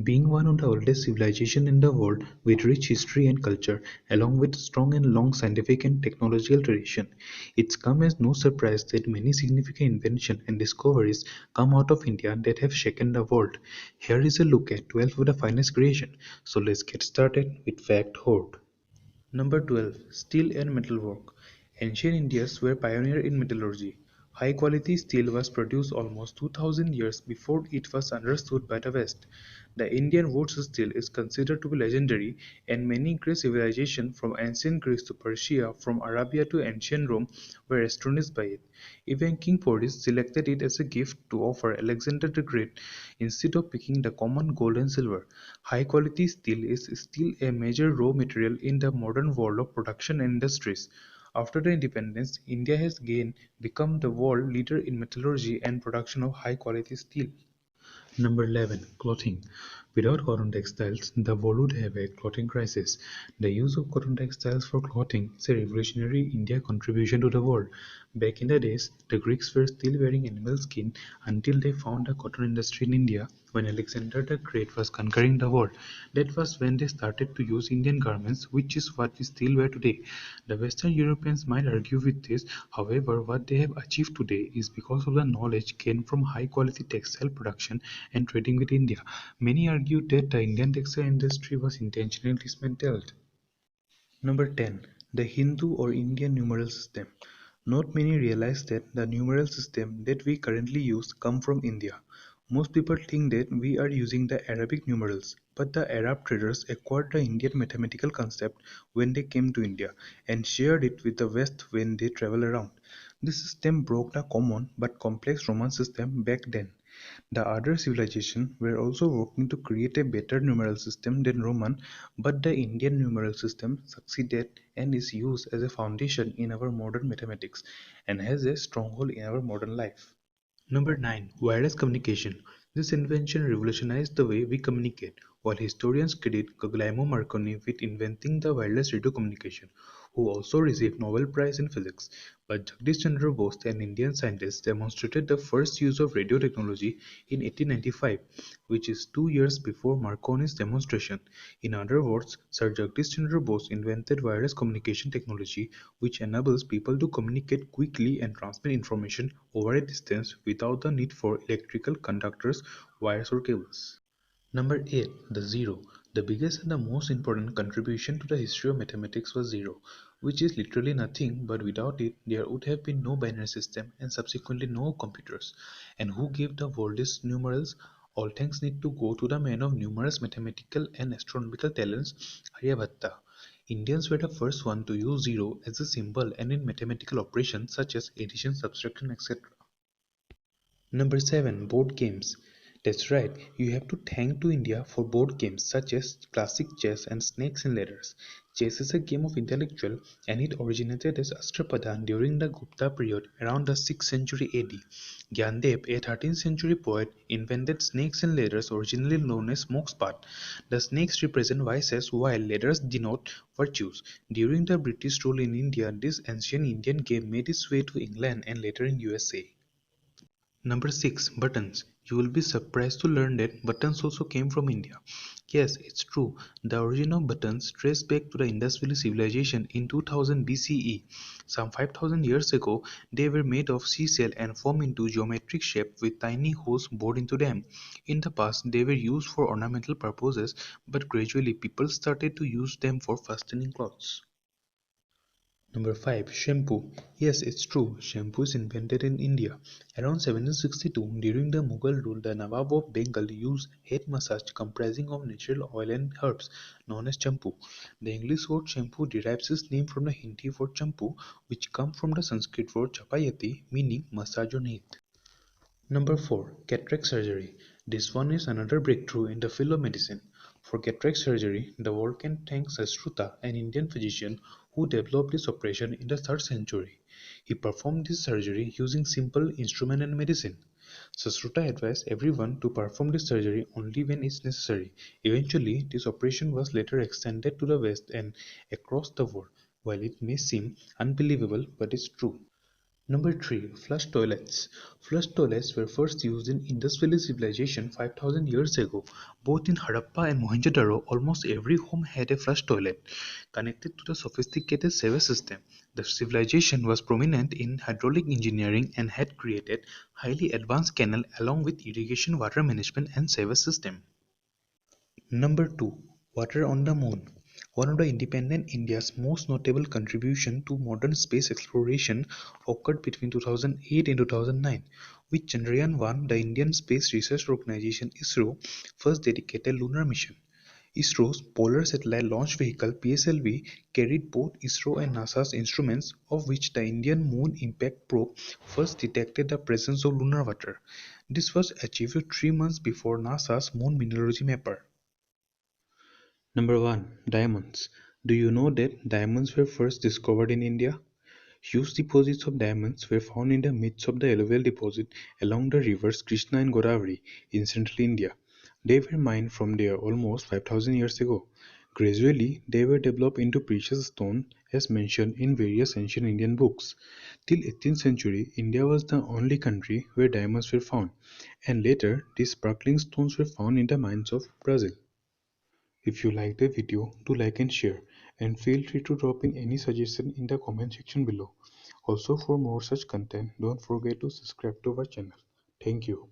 Being one of the oldest civilizations in the world with rich history and culture, along with strong and long scientific and technological tradition, it's come as no surprise that many significant inventions and discoveries come out of India that have shaken the world. Here is a look at 12 of the finest creations. So let's get started with Fact Hoard. Number 12. Steel and Metalwork. Ancient Indians were pioneers in metallurgy. High-quality steel was produced almost 2000 years before it was understood by the West. The Indian Woods steel is considered to be legendary, and many great civilizations from ancient Greece to Persia, from Arabia to ancient Rome, were astonished by it. Even King Porus selected it as a gift to offer Alexander the Great instead of picking the common gold and silver. High-quality steel is still a major raw material in the modern world of production and industries. After the independence, India has again become the world leader in metallurgy and production of high-quality steel. Number 11. Clothing. Without cotton textiles, the world would have a clothing crisis. The use of cotton textiles for clothing is a revolutionary India contribution to the world. Back in the days, the Greeks were still wearing animal skin until they found a cotton industry in India when Alexander the Great was conquering the world. That was when they started to use Indian garments, which is what we still wear today. The Western Europeans might argue with this, however, what they have achieved today is because of the knowledge gained from high quality textile production and trading with India. Many argue that the Indian textile industry was intentionally dismantled. Number 10. The Hindu or Indian numeral system. Not many realize that the numeral system that we currently use come from India. Most people think that we are using the Arabic numerals, but the Arab traders acquired the Indian mathematical concept when they came to India and shared it with the West when they traveled around. This system broke the common but complex Roman system back then. The other civilizations were also working to create a better numeral system than Roman, but the Indian numeral system succeeded and is used as a foundation in our modern mathematics and has a stronghold in our modern life. Number 9. Wireless communication. This invention revolutionized the way we communicate, while historians credit Guglielmo Marconi with inventing the wireless radio communication, who also received Nobel Prize in Physics. But Jagdish Chandra Bose, an Indian scientist, demonstrated the first use of radio technology in 1895, which is 2 years before Marconi's demonstration. In other words, Sir Jagdish Chandra Bose invented wireless communication technology, which enables people to communicate quickly and transmit information over a distance without the need for electrical conductors, wires, or cables. Number 8. The zero. The biggest and the most important contribution to the history of mathematics was zero, which is literally nothing, but without it there would have been no binary system and subsequently no computers. And who gave the world its numerals? All thanks need to go to the man of numerous mathematical and astronomical talents, Aryabhatta. Indians were the first one to use zero as a symbol and in mathematical operations such as addition, subtraction, etc. Number 7. Board games. That's right, you have to thank to India for board games such as classic chess and snakes and ladders. Chess is a game of intellectual and it originated as Ashtrapada during the Gupta period around the 6th century AD. Gyandev, a 13th century poet, invented snakes and ladders originally known as smokespat. The snakes represent vices while ladders denote virtues. During the British rule in India, this ancient Indian game made its way to England and later in USA. Number 6. Buttons. You will be surprised to learn that buttons also came from India. Yes, it's true. The origin of buttons traces back to the Indus Valley civilization in 2000 BCE. Some 5000 years ago, they were made of seashell and formed into geometric shape with tiny holes bored into them. In the past, they were used for ornamental purposes, but gradually people started to use them for fastening clothes. Number 5. Shampoo. Yes, it's true. Shampoo is invented in India. Around 1762, during the Mughal rule, the Nawab of Bengal used head massage comprising of natural oil and herbs, known as champu. The English word shampoo derives its name from the Hindi word champu, which comes from the Sanskrit word chapayati, meaning massage on head. Number 4. Cataract Surgery. This one is another breakthrough in the field of medicine. For cataract surgery, the world can thank Sashruta, an Indian physician who developed this operation in the 3rd century. He performed this surgery using simple instrument and medicine. Sashruta advised everyone to perform this surgery only when it's necessary. Eventually, this operation was later extended to the West and across the world. While it may seem unbelievable, but it's true. Number 3. Flush toilets. Flush toilets were first used in industrial civilization 5000 years ago. Both in Harappa and Mohenjo-daro, almost every home had a flush toilet connected to the sophisticated sewage system. The civilization was prominent in hydraulic engineering and had created highly advanced canal along with irrigation, water management and sewage system. Number 2. Water on the Moon. One of the independent India's most notable contribution to modern space exploration occurred between 2008 and 2009. With Chandrayaan-1, the Indian Space Research Organisation (ISRO) first dedicated lunar mission. ISRO's Polar Satellite Launch Vehicle (PSLV) carried both ISRO and NASA's instruments, of which the Indian Moon Impact Probe first detected the presence of lunar water. This was achieved 3 months before NASA's Moon Mineralogy Mapper. Number 1. Diamonds. Do you know that diamonds were first discovered in India? Huge deposits of diamonds were found in the midst of the alluvial deposit along the rivers Krishna and Godavari in central India. They were mined from there almost 5000 years ago. Gradually, they were developed into precious stone as mentioned in various ancient Indian books. Till 18th century, India was the only country where diamonds were found, and later these sparkling stones were found in the mines of Brazil. If you like the video, do like and share, and feel free to drop in any suggestion in the comment section below. Also, for more such content, don't forget to subscribe to our channel. Thank you.